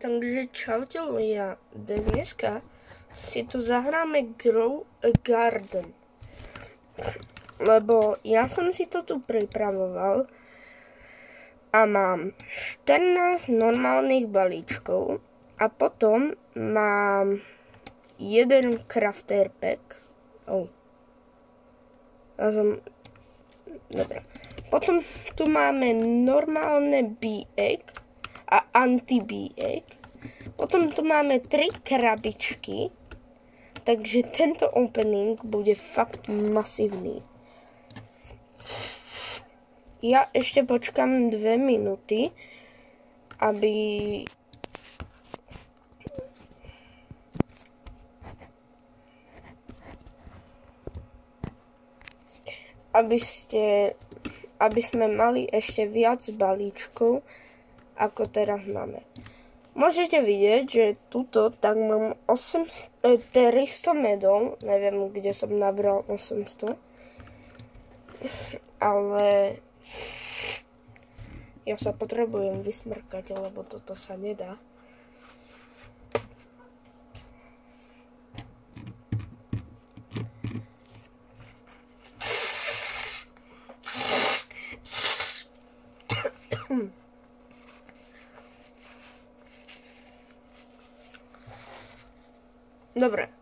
Takže čaute ľudia, dneska si tu zahráme Grow a Garden. Lebo ja som si to tu pripravoval a mám 14 normálnych balíčkov a potom mám jeden crafter pack. Dobre. Potom tu máme normálne bee egg a anti-bee egg. Potom tu máme 3 krabičky. Takže tento opening bude fakt masívny. Ja ešte počkám 2 minúty, aby sme mali ešte viac balíčkov, ako teraz máme. Môžete vidieť, že tuto tak mám 300 medov, neviem, kde som nabral 800, ale ja sa potrebujem vysmrkať, lebo toto sa nedá. Dobre,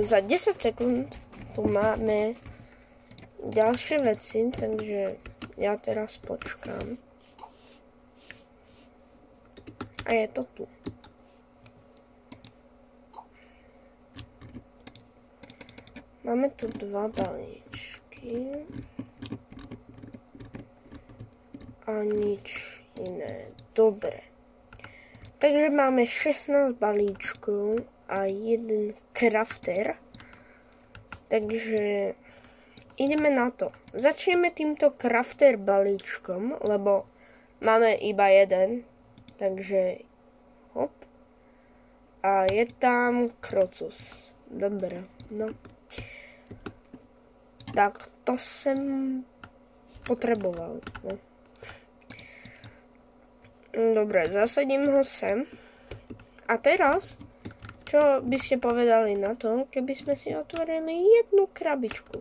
za 10 sekúnd tu máme ďalšie veci, takže ja teraz počkám. A je to tu. Máme tu 2 balíčky. A nič iné. Dobre. Takže máme 16 balíčkov a jeden crafter. Takže ideme na to. Začneme týmto crafter balíčkom, lebo máme iba jeden. Takže hop. A je tam Crocus. Dobre, no. Tak to som potreboval, no. Dobre, zasadím ho sem. A teraz, čo by ste povedali na to, keby sme si otvorili jednu krabičku?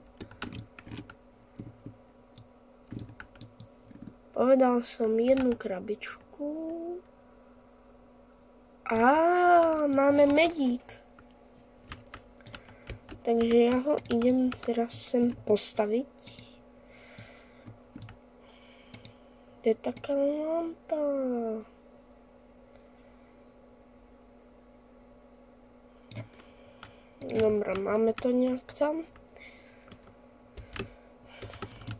Povedal som jednu krabičku. Á, máme medík. Takže ja ho idem teraz sem postaviť. Je taká lampa. Dobre, máme to nejak tam.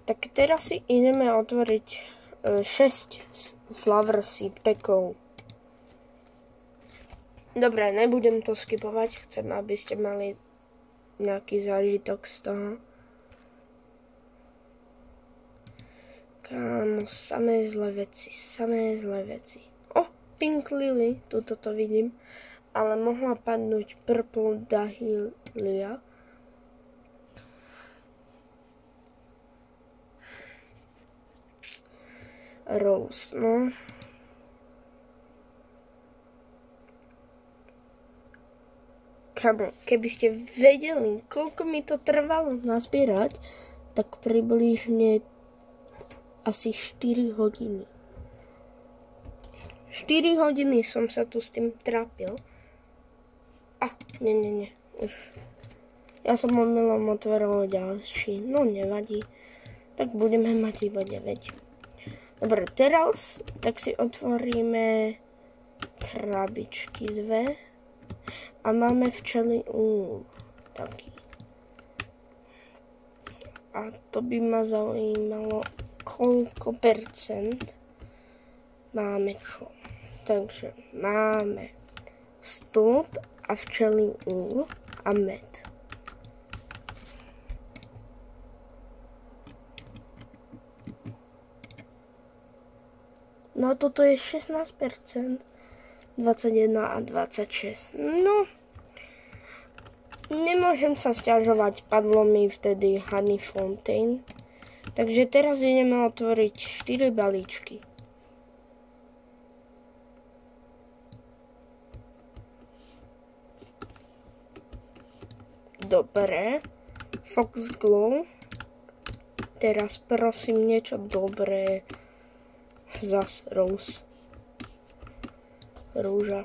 Tak teraz si ideme otvoriť 6 flower seed packov. Dobre, nebudem to skipovať, chcem, aby ste mali nejaký zážitok z toho. Kámo, samé zlé veci. Pink Lily, tuto to vidím, ale mohla padnúť Purple Dahlia. Rose, no. Kámo, keby ste vedeli, koľko mi to trvalo nazbierať, tak približne asi 4 hodiny. 4 hodiny som sa tu s tým trápil. Nie, už. Ja som omylom otvoril ďalší, no nevadí. Tak budeme mať iba 9. Dobre, teraz tak si otvoríme krabičky 2. A máme včely taký. A to by ma zaujímalo, koľko percent máme čo. Takže máme stĺp a včely a med. No toto je 16%. 21 a 26. No, nemôžem sa sťažovať, padlo mi vtedy Honey Fountain. Takže teraz ideme otvoriť 4 balíčky. Dobre. Foxglove. Teraz prosím niečo dobré. Zas Rose. Rúža.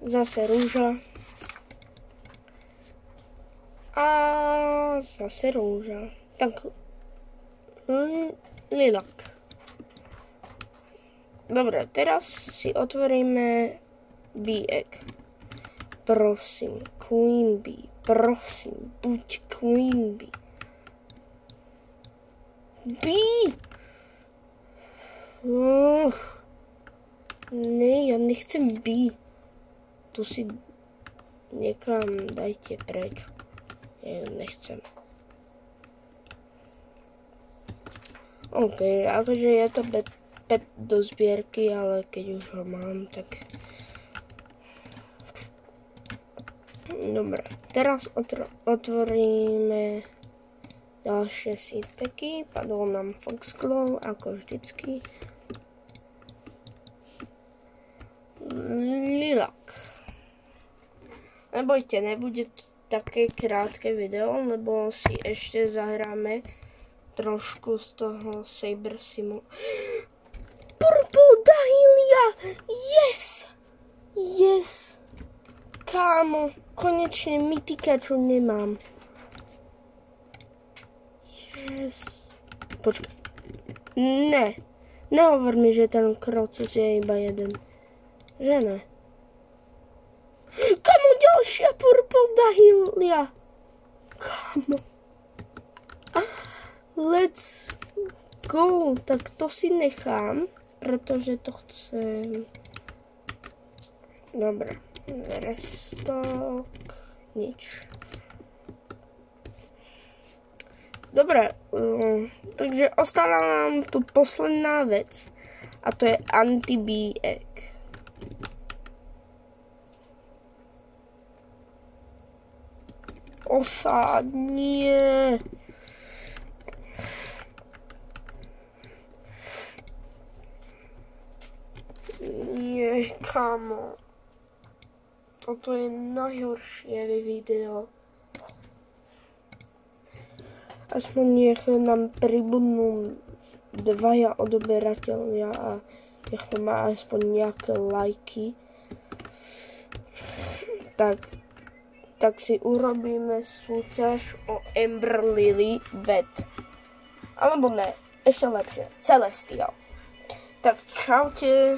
Zase rúža. A zase rúža. Tak lilak. Dobre, teraz si otvoríme bee. Prosím, queen bee. Prosím, buď queen bee. Bee! Ne, ja nechcem bee. Tu si niekam dajte preč. Ja ju nechcem. OK, akože je to pet do zbierky, ale keď už ho mám, tak... Dobre, teraz otvoríme ďalšie seedpacky. Padol nám Foxglove, ako vždycky. Lilak. Nebojte, nebude to také krátke video, lebo si ešte zahráme trošku z toho Saber Simu. Purple Dahlia! Yes! Yes! Kámo, konečne mytika, čo nemám. Yes. Počkaj. Ne. Nehovor mi, že ten Crocus je iba jeden. Že ne? Kámo, ďalšia Purple Dahlia. Kámo. Let's go. Tak to si nechám, pretože to chcem. Dobre. Restok. Nič. Dobre, takže ostala nám tu posledná vec a to je anti-bee egg. Osa, nie. Nie, kamo. Toto je najhoršie video. Aspoň nech nám pribudnú 2 odoberatelia a nech to má aspoň nejaké lajky. Tak si urobíme súťaž o Ember Lily vet. Alebo ne, ešte lepšie, Celestial. Tak čaute.